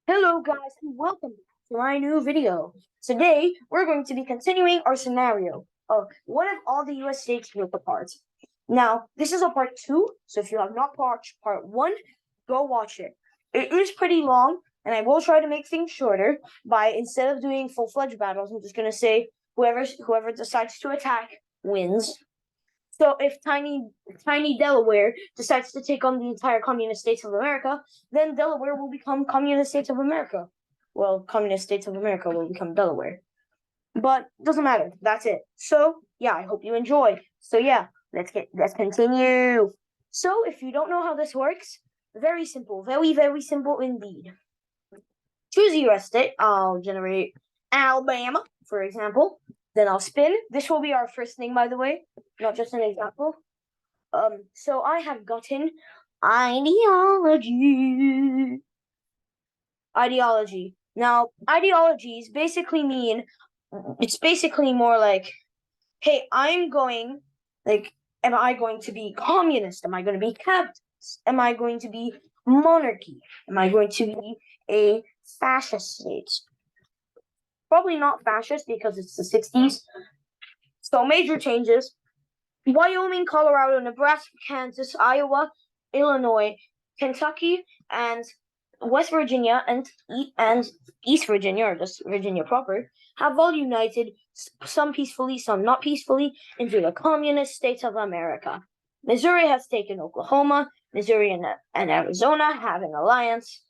Hello guys and welcome to my new video. Today we're going to be continuing our scenario of what if all the US states broke apart. Now this is a part 2, so if you have not watched part 1, go watch it. It is pretty long and I will try to make things shorter by instead of doing full-fledged battles, I'm just going to say whoever decides to attack wins. So if tiny Delaware decides to take on the entire communist states of America, then Delaware will become communist states of America. Well, communist states of America will become Delaware. But doesn't matter. That's it. So yeah, I hope you enjoy. So yeah, let's continue. So if you don't know how this works, very simple, very simple indeed. Choose a US state. I'll generate Alabama, for example. Then I'll spin. This will be our first thing, by the way, not just an example. So I have gotten ideology. Ideology. Now, ideologies basically mean, it's basically more like, hey, am I going to be communist? Am I going to be capitalist? Am I going to be monarchy? Am I going to be a fascist state? Probably not fascist because it's the 60s. So major changes. Wyoming, Colorado, Nebraska, Kansas, Iowa, Illinois, Kentucky, and West Virginia and East Virginia, or just Virginia proper, have all united, some peacefully, some not peacefully, into the communist states of America. Missouri has taken Oklahoma. Missouri and Arizona have an alliance.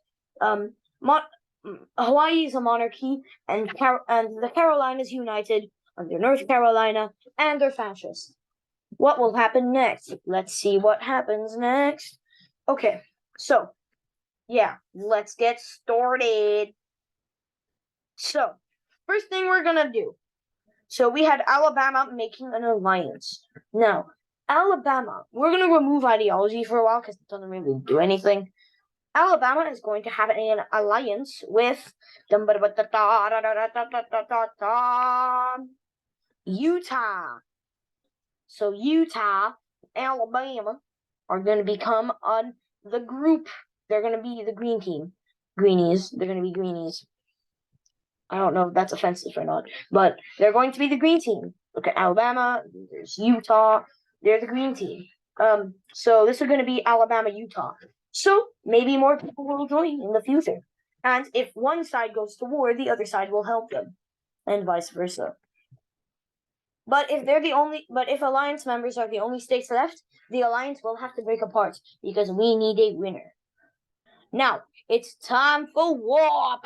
Hawaii is a monarchy, and the Carolinas united under North Carolina, and they're fascist. What will happen next? Let's see what happens next. Okay, so, yeah, let's get started. So, first thing we're gonna do. So, we had Alabama making an alliance. Now, Alabama, we're gonna remove ideology for a while because it doesn't really do anything. Alabama is going to have an alliance with Utah. So Utah, Alabama are going to become on the group. They're going to be the green team. Greenies. They're going to be greenies. I don't know if that's offensive or not, but they're going to be the green team. Look at Alabama. There's Utah. They're the green team. So this is going to be Alabama, Utah. So maybe more people will join in the future. And if one side goes to war, the other side will help them, and vice versa. But if alliance members are the only states left, the alliance will have to break apart because we need a winner. Now, it's time for war.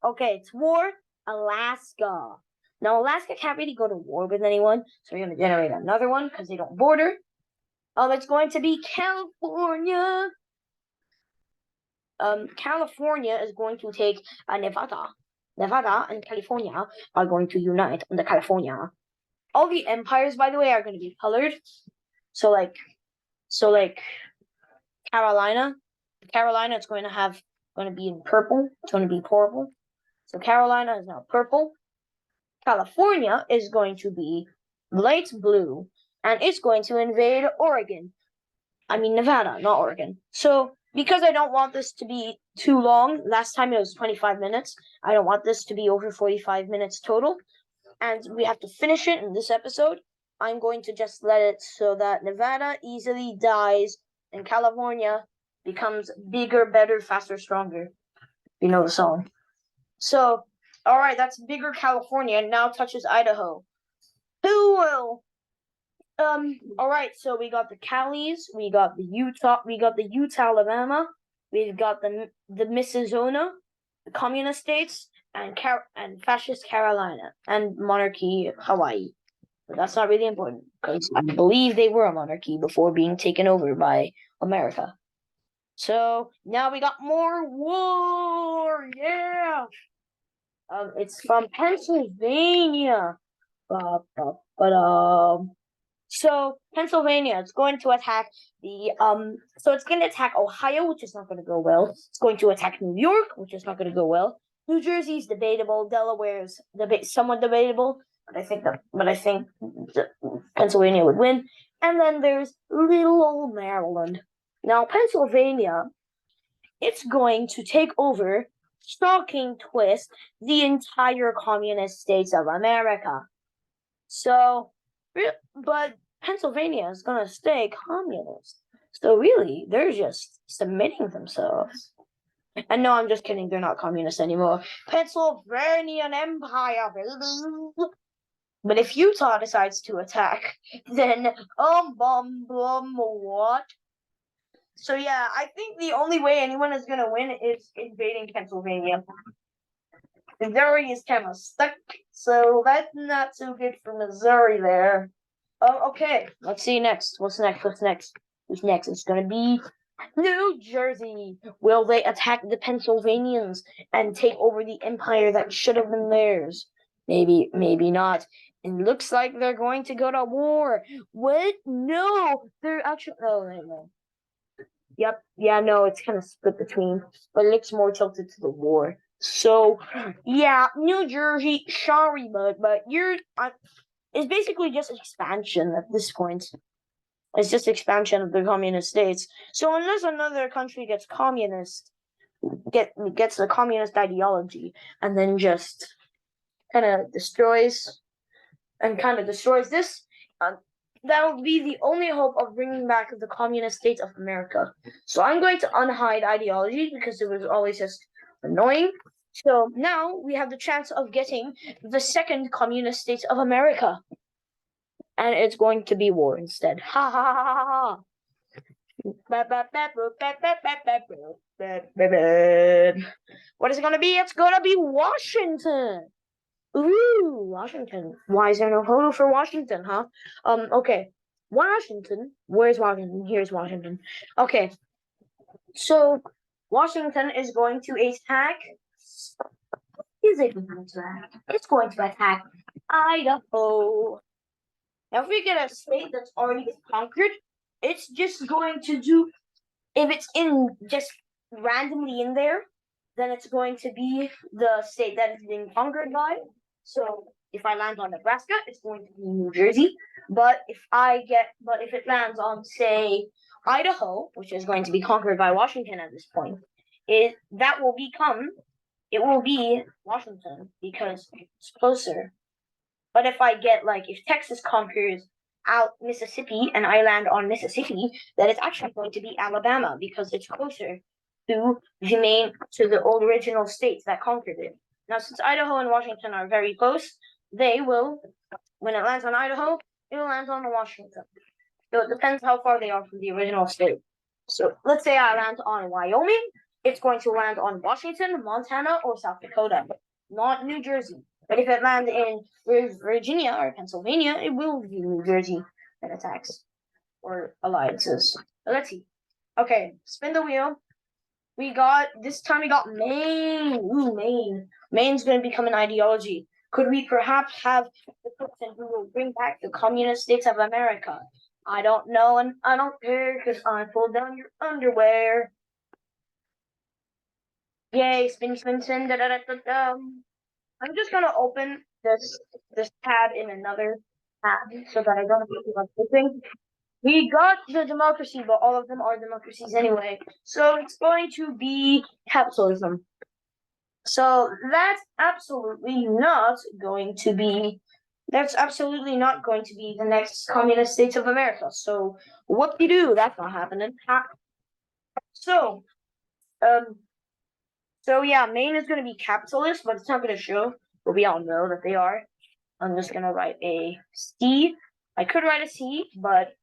Okay, it's war, Alaska. Now, Alaska can't really go to war with anyone, so we're going to generate another one because they don't border. It's going to be California. California is going to take Nevada. Nevada and California are going to unite on the California. All the empires, by the way, are going to be colored. So like Carolina is going to be in purple. It's going to be purple. So Carolina is now purple. California is going to be light blue, and it's going to invade Oregon. I mean Nevada, not Oregon. So because I don't want this to be too long, last time it was 25 minutes, I don't want this to be over 45 minutes total, and we have to finish it in this episode. I'm going to just let it so that Nevada easily dies and California becomes bigger, better, faster, stronger. You know the song. So, alright, that's bigger California, and now touches Idaho. Who will? Alright, so we got the Calis, we got the Utah, Alabama, we've got the Mississauga, the communist states, and fascist Carolina, and monarchy Hawaii. But that's not really important, because I believe they were a monarchy before being taken over by America. So, now we got more war! Yeah! It's from Pennsylvania. So Pennsylvania, it's going to attack it's going to attack Ohio, which is not going to go well. It's going to attack New York, which is not going to go well. New Jersey's debatable. Delaware's somewhat debatable, but I think Pennsylvania would win. And then there's little old Maryland. Now, Pennsylvania, it's going to take over, shocking twist, the entire communist states of America. So, but Pennsylvania is going to stay communist. So really, they're just submitting themselves. And no, I'm just kidding. They're not communist anymore. Pennsylvanian Empire. But if Utah decides to attack, then what? So yeah, I think the only way anyone is gonna win is invading Pennsylvania. Missouri is kind of stuck, so that's not so good for Missouri there. Okay, let's see next. What's next? Who's next? It's gonna be New Jersey. Will they attack the Pennsylvanians and take over the empire that should have been theirs? Maybe, maybe not. It looks like they're going to go to war. What? No, they're actually. Oh, no. Yep. Yeah, no, it's kind of split between, but it looks more tilted to the war. So, yeah, New Jersey, sorry, but it's basically just expansion at this point. It's just expansion of the communist states. So unless another country gets gets a communist ideology, and then just kind of destroys this, that will be the only hope of bringing back the communist states of America. So I'm going to unhide ideology because it was always just annoying. So now we have the chance of getting the second communist states of America. And it's going to be war instead. Ha ha ha ha ha. What is it going to be? It's going to be Washington. Ooh, Washington. Why is there no photo for Washington, huh? Okay. Washington. Where's Washington? Here's Washington. Okay. So, Washington is going to attack. Is it going to attack? It's going to attack Idaho. Now, if we get a state that's already been conquered, it's just going to do. If it's just randomly in there, then it's going to be the state that is being conquered by. So if I land on Nebraska, it's going to be New Jersey. But if it lands on, say, Idaho, which is going to be conquered by Washington at this point, it will be Washington because it's closer. But if if Texas conquers out Mississippi and I land on Mississippi, then it's actually going to be Alabama because it's closer to the old original states that conquered it. Now, since Idaho and Washington are very close, when it lands on Idaho, it will land on Washington. So it depends how far they are from the original state. So let's say I land on Wyoming, it's going to land on Washington, Montana, or South Dakota, not New Jersey. But if it lands in Virginia or Pennsylvania, it will be New Jersey that attacks or alliances. But let's see. Okay, spin the wheel. This time we got Maine. Ooh, Maine. Maine's going to become an ideology. Could we perhaps have the person who will bring back the communist states of America? I don't know, and I don't care because I pulled down your underwear. Yay, spin, spin, spin, da da da da da. I'm just gonna open this tab in another tab so that I don't have to keep on flipping. We got the democracy, but all of them are democracies anyway. So it's going to be capitalism. So that's absolutely not going to be the next communist states of America. So whoop-de-doo, that's not happening. So yeah, Maine is going to be capitalist, but it's not going to show. But we all know that they are. I'm just going to write a C. I could write a C, but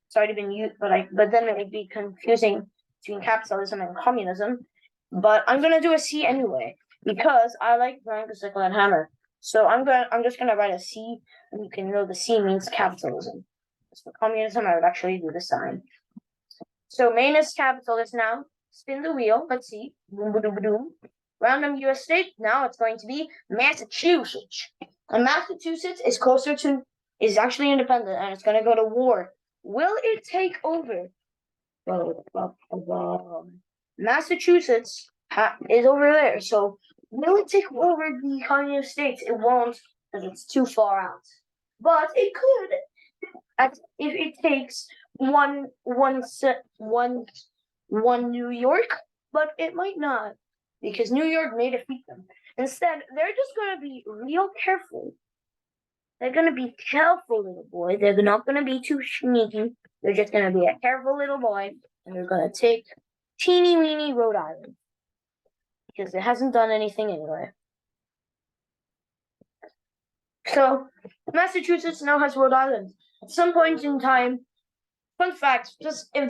it's already been used. But then it would be confusing between capitalism and communism. But I'm going to do a C anyway because I like drawing the sickle and hammer. So I'm just going to write a C, and you can know the C means capitalism. As for communism, I would actually do the sign. So Maine is capitalist now. Spin the wheel. Let's see. Boom, boom, boom, boom. Random U.S. state. Now it's going to be Massachusetts. And Massachusetts is actually independent, and it's going to go to war. Will it take over? Massachusetts is over there. So will it take over the communist states? It won't because it's too far out. But it could. if it takes one New York, but it might not, because New York may defeat them. Instead, they're just gonna be real careful. They're gonna be careful, little boy. They're not gonna be too sneaky. They're just gonna be a careful little boy, and they're gonna take teeny weeny Rhode Island, because it hasn't done anything anyway. So Massachusetts now has Rhode Island. At some point in time, fun fact: just if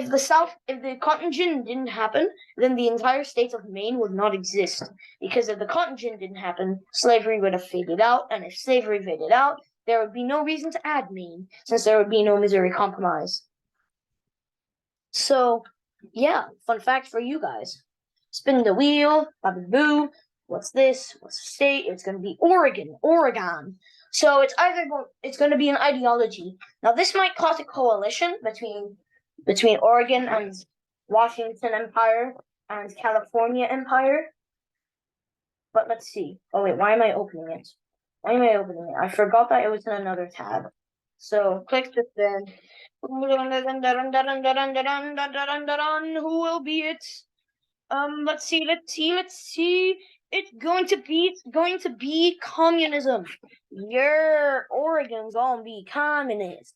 the cotton gin didn't happen, then the entire state of Maine would not exist. Because if the cotton gin didn't happen, slavery would have faded out, and if slavery faded out, there would be no reason to add Maine, since there would be no Missouri Compromise. So, yeah, fun fact for you guys. Spin the wheel, boo. What's this? What's the state? It's going to be Oregon. So it's going to be an ideology. Now this might cause a coalition between Oregon and Washington Empire and California Empire. But let's see. Oh wait, why am I opening it? I forgot that it was in another tab. So click this then. Who will be it? Let's see. It's going to be communism. Oregon's gonna be communist.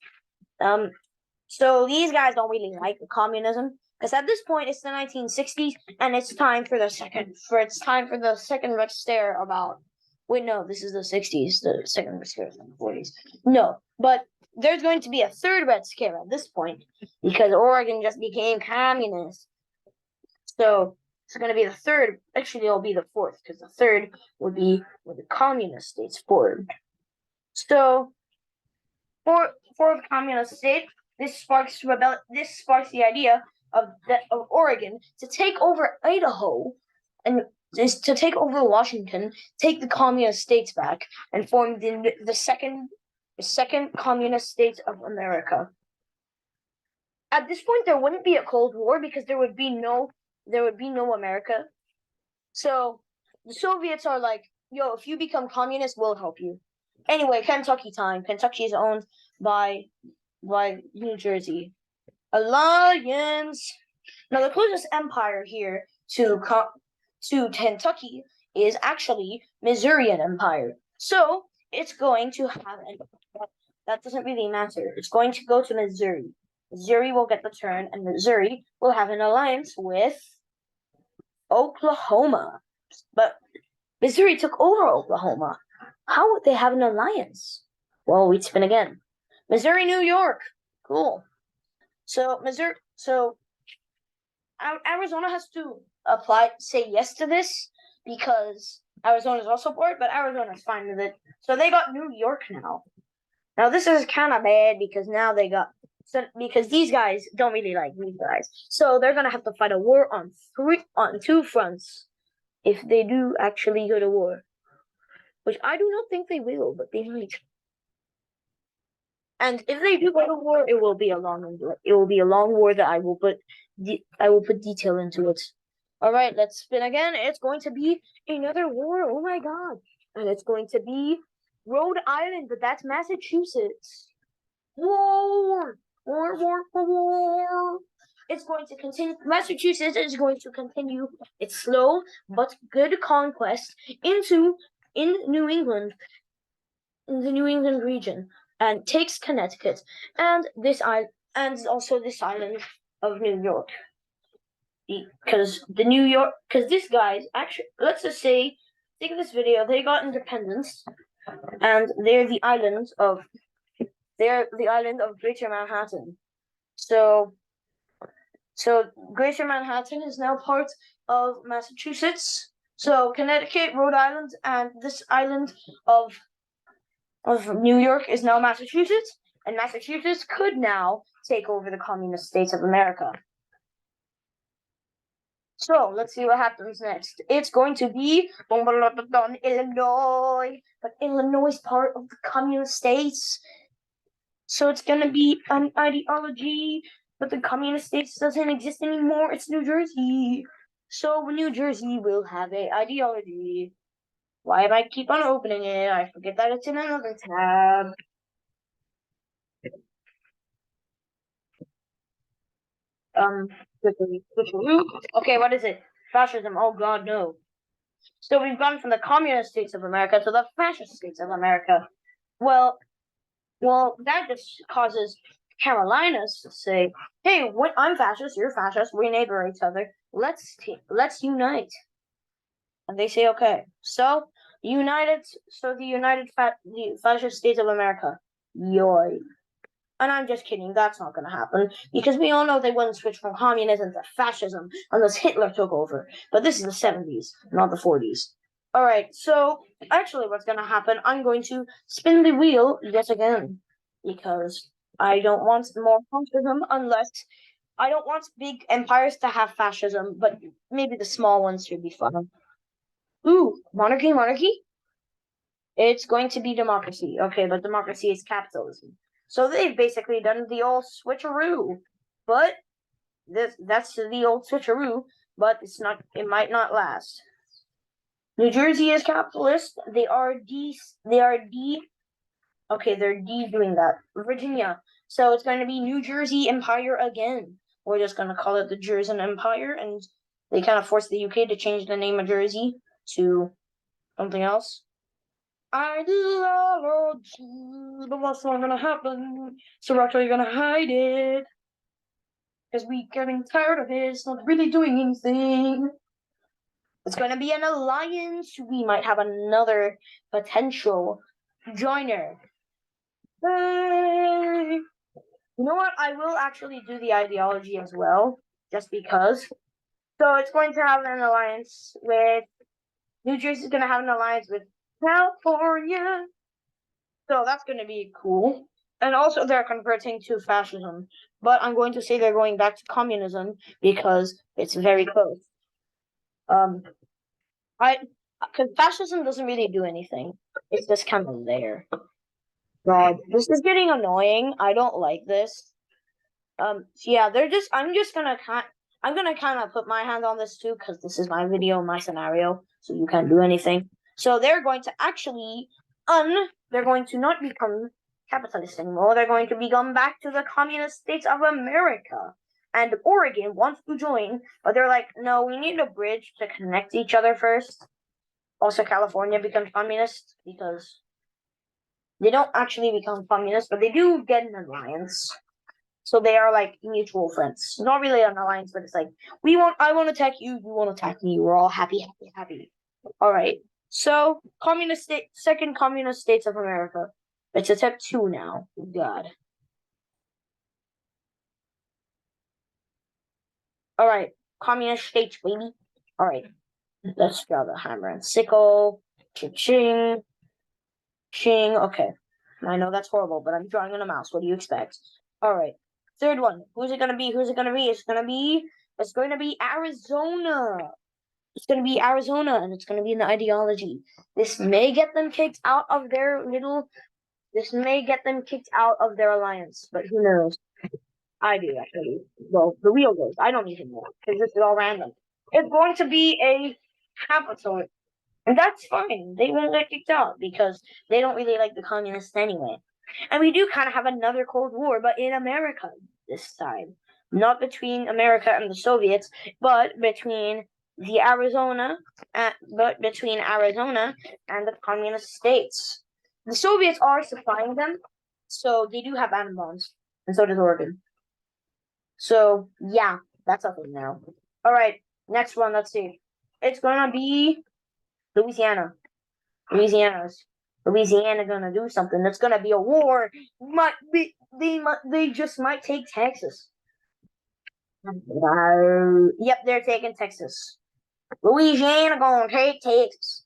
So these guys don't really like the communism, because at this point it's the 1960s, and it's time for the second Red Scare about. Wait, no, this is the 60s. The second Red Scare is in the 40s. No, but there's going to be a third Red Scare at this point, because Oregon just became communist. So it's going to be the third. Actually, it'll be the fourth, because the third would be when the communist states formed. So for the communist state, this sparks the idea of Oregon to take over Idaho, and to take over Washington, take the communist states back, and form the second communist state of America. At this point, there wouldn't be a Cold War, because there would be no America. So the Soviets are like, yo, if you become communist, we'll help you. Anyway, Kentucky time. Kentucky is owned by New Jersey. Alliance. Now the closest empire here to Kentucky is actually Missourian Empire. So it's going to have that doesn't really matter. It's going to go to Missouri. Missouri will get the turn, and Missouri will have an alliance with Oklahoma. But Missouri took over Oklahoma. How would they have an alliance? Well, we'd spin again. Missouri, New York. Cool. So Arizona has to say yes to this, because Arizona's also bored, but Arizona's fine with it. So they got New York now. Now this is kind of bad, because now because these guys don't really like these guys. So they're gonna have to fight a war on two fronts if they do actually go to war. Which I do not think they will, but they might. And if they do go to war, it will be a long war that I will put detail into it. All right, let's spin again. It's going to be another war. Oh my god! And it's going to be Rhode Island, but that's Massachusetts. War. It's going to continue. Massachusetts is going to continue its slow but good conquest in New England, in the New England region, and takes Connecticut and also this island of New York. Because these guys actually, let's just say, think of this video. They got independence, and they're the island of Greater Manhattan. So Greater Manhattan is now part of Massachusetts. So Connecticut, Rhode Island, and this island of New York is now Massachusetts, and Massachusetts could now take over the communist states of America. So let's see what happens next. It's going to be Illinois, but Illinois is part of the communist states. So it's going to be an ideology, but the communist states doesn't exist anymore. It's New Jersey. So New Jersey will have an ideology. Why am I keep on opening it? I forget that it's in another tab. switcheroo. Okay, what is it? Fascism. Oh God, no. So we've gone from the communist states of America to the fascist states of America. Well, that just causes Carolinas to say, "Hey, I'm fascist, you're fascist. We neighbor each other. Let's unite." And they say, "Okay." So the fascist states of America. Yoy. And I'm just kidding. That's not going to happen because we all know they wouldn't switch from communism to fascism unless Hitler took over. But this is the 70s, not the 40s. All right. So actually, what's going to happen? I'm going to spin the wheel yet again because I don't want more fascism unless I don't want big empires to have fascism, but maybe the small ones should be fun. Ooh, monarchy, monarchy. It's going to be democracy. Okay, but democracy is capitalism. So they've basically done the old switcheroo. But that's the old switcheroo, but it might not last. New Jersey is capitalist. They're doing that. Virginia. So it's going to be New Jersey Empire again. We're just going to call it the Jersey Empire, and they kind of forced the UK to change the name of Jersey to something else. Ideology, but what's not gonna happen? So we're actually gonna hide it. Because we're getting tired of it. It's not really doing anything. It's gonna be an alliance. We might have another potential joiner. Hey. You know what? I will actually do the ideology as well, just because. So it's going to have an alliance with New Jersey's gonna have an alliance with California. So that's going to be cool. And also they're converting to fascism. But I'm going to say they're going back to communism because it's very close. Because fascism doesn't really do anything. It's just kind of there. God, this is getting annoying. I don't like this. So yeah, I'm gonna kind of put my hand on this too because this is my video, my scenario, so you can't do anything. So they're going to actually they're going to not become capitalist anymore. They're going to become back to the communist states of America. And Oregon wants to join, but they're like, no, we need a bridge to connect each other first. Also, California becomes communist because they don't actually become communist, but they do get an alliance. So they are like mutual friends. Not really an alliance, but it's like I want to attack you, you want to attack me. We're all happy, happy, happy. All right. So second communist states of America. It's a step 2 now. God. All right. Communist states, baby. All right. Let's draw the hammer and sickle. Ching. Ching. Okay. I know that's horrible, but I'm drawing on a mouse. What do you expect? All right. Third one. Who's it gonna be? It's going to be Arizona. It's going to be Arizona, and it's going to be an ideology. This may get them kicked out of their alliance, but who knows? I do, actually. Well, the wheel goes. I don't even know, because this is all random. It's going to be a capital, and that's fine. They won't get kicked out, because they don't really like the communists anyway. And we do kind of have another Cold War, but in America this time. Not between America and the Soviets, but between Arizona and the communist states. The Soviets are supplying them, so they do have atom bombs, and so does Oregon. So yeah, that's a thing now. All right, next one. Let's see. It's gonna be Louisiana. Louisiana gonna do something. That's gonna be a war. They just might take Texas. Yep, they're taking Texas. Louisiana gonna take Texas.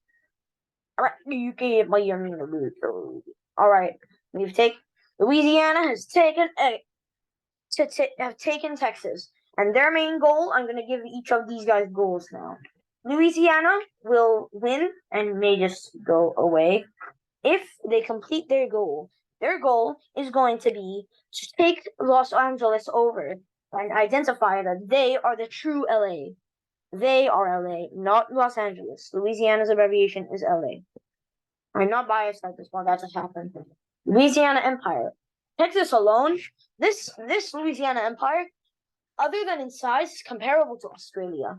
All right, you can't play all right, Louisiana has taken Texas, and their main goal. I'm gonna give each of these guys goals now. Louisiana will win and may just go away if they complete their goal. Their goal is going to be to take Los Angeles over and identify that they are the true LA. They are LA, not Los Angeles. Louisiana's abbreviation is LA. I'm not biased at this point. That's what happened. Louisiana Empire. Texas alone. This Louisiana Empire. other than in size, is comparable to Australia.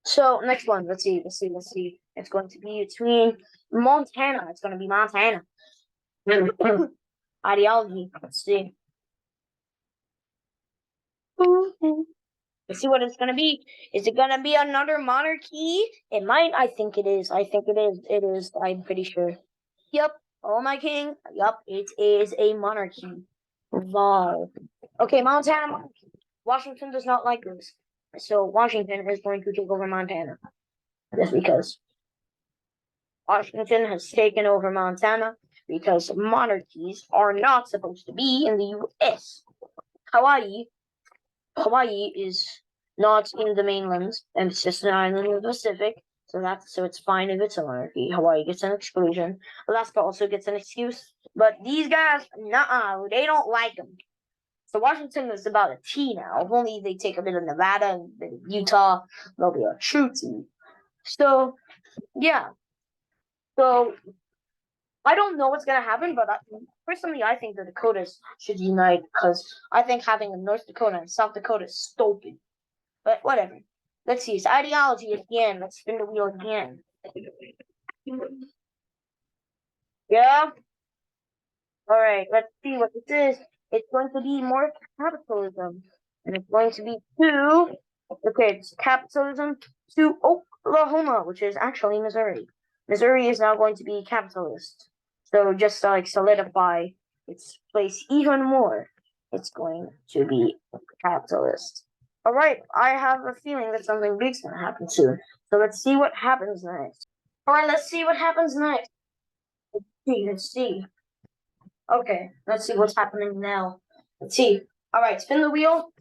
So next one, let's see. It's going to be between Montana. It's going to be Montana. Ideology. Let's see. Let's see what it's going to be. Is it going to be another monarchy? It might. I think it is. It is. I'm pretty sure. Yep. Oh my king. Yep. It is a monarchy. Wow. Okay, Montana monarchy. Washington does not like this. So Washington is going to take over Montana. Just because. Washington has taken over Montana because monarchies are not supposed to be in the U.S. Hawaii is not in the mainland, and it's just an island in the Pacific, so it's fine if it's a monarchy. Hawaii gets an exclusion. Alaska also gets an excuse, but these guys, they don't like them. So Washington is about a T now. If only they take a bit of Nevada and a bit of Utah, they'll be a true T. So, yeah. So, I don't know what's going to happen, but personally, I think the Dakotas should unite because I think having a North Dakota and South Dakota is stupid. But whatever. Let's see. It's ideology again. Let's spin the wheel again. Yeah? Alright, let's see what this is. It's going to be more capitalism. And it's going to be it's capitalism to Oklahoma, which is actually Missouri. Missouri is now going to be capitalist. So just to solidify its place even more, it's going to be capitalist. Alright, I have a feeling that something big's going to happen soon. So let's see what happens next. Alright, let's see what happens next. Let's see. Okay, let's see what's happening now. Let's see. Alright, spin the wheel.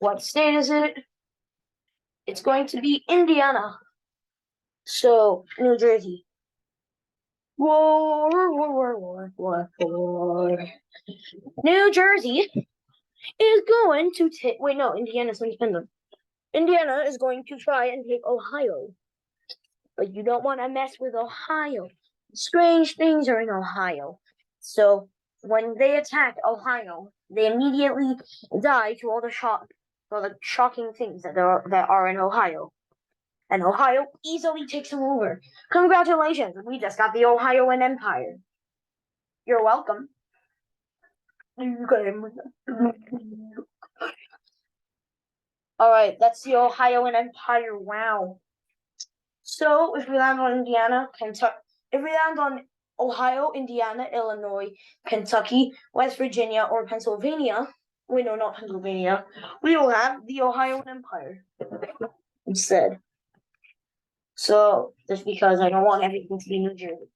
What state is it? It's going to be Indiana. So, New Jersey. War. New Jersey is going to take... Wait, no, Indiana's going to spin them. Indiana is going to try and take Ohio. But you don't want to mess with Ohio. Strange things are in Ohio. So, when they attack Ohio, they immediately die to all the shocking things that are in Ohio. And Ohio easily takes them over. Congratulations, we just got the Ohioan Empire. You're welcome. Alright, that's the Ohioan Empire. Wow. So, if we land on Indiana, Kentucky, if we land on Ohio, Indiana, Illinois, Kentucky, West Virginia, or Pennsylvania, wait, no, not Pennsylvania, we will have the Ohioan Empire instead. So, just because I don't want everything to be New Jersey.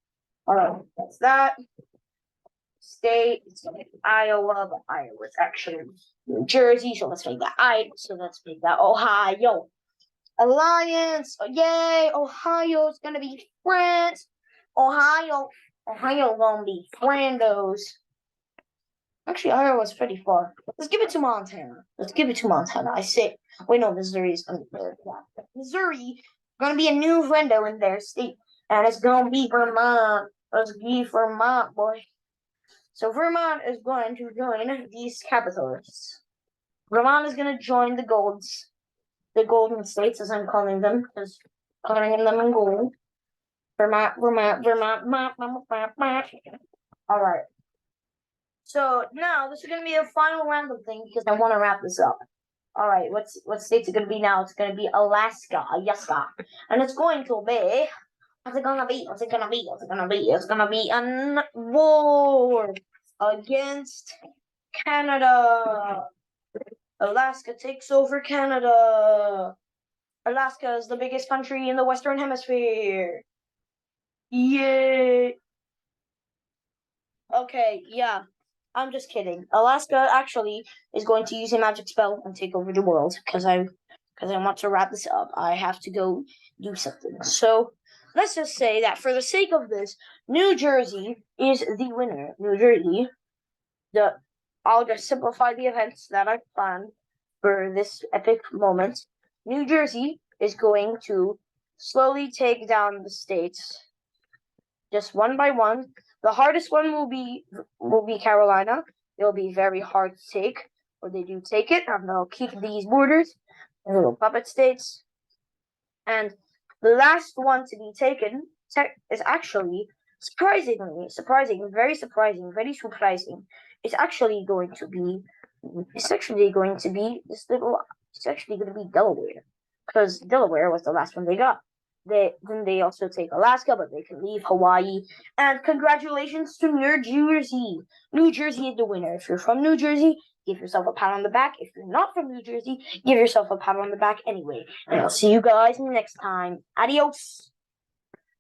Alright, that's that. State, it's Iowa, but Iowa's actually New Jersey, so let's make that Iowa, so let's make that Ohio. Alliance, yay, Ohio's gonna be France. Ohio gonna be Flandos. Actually, Iowa's pretty far. Let's give it to Montana. I say, wait, no, Missouri's gonna be there. Missouri gonna be a new friendo in their state, and it's gonna be Vermont. Let's be Vermont, boy. So Vermont is going to join these capitalists. Vermont is gonna join the Golden States, as I'm calling them, because coloring them in gold. Vermont. All right. So now this is gonna be a final random thing because I want to wrap this up. All right. What state's it gonna be now? It's gonna be Alaska, and it's going to be. What's it gonna be? It's gonna be a war against Canada. Alaska takes over Canada. Alaska is the biggest country in the Western Hemisphere. Yay! Okay, yeah. I'm just kidding. Alaska actually is going to use a magic spell and take over the world because I want to wrap this up. I have to go do something. So let's just say that for the sake of this, New Jersey is the winner. New Jersey. I'll just simplify the events that I've planned for this epic moment. New Jersey is going to slowly take down the states, just one by one. The hardest one will be Carolina. It'll be very hard to take, or they do take it, and they'll keep these borders, the little puppet states. And the last one to be taken is actually surprising, very surprising, very surprising. It's actually going to be this little. It's actually going to be Delaware, because Delaware was the last one they got. They also take Alaska, but they can leave Hawaii. And congratulations to New Jersey. New Jersey is the winner. If you're from New Jersey, give yourself a pat on the back. If you're not from New Jersey, give yourself a pat on the back anyway. And I'll see you guys next time. Adios.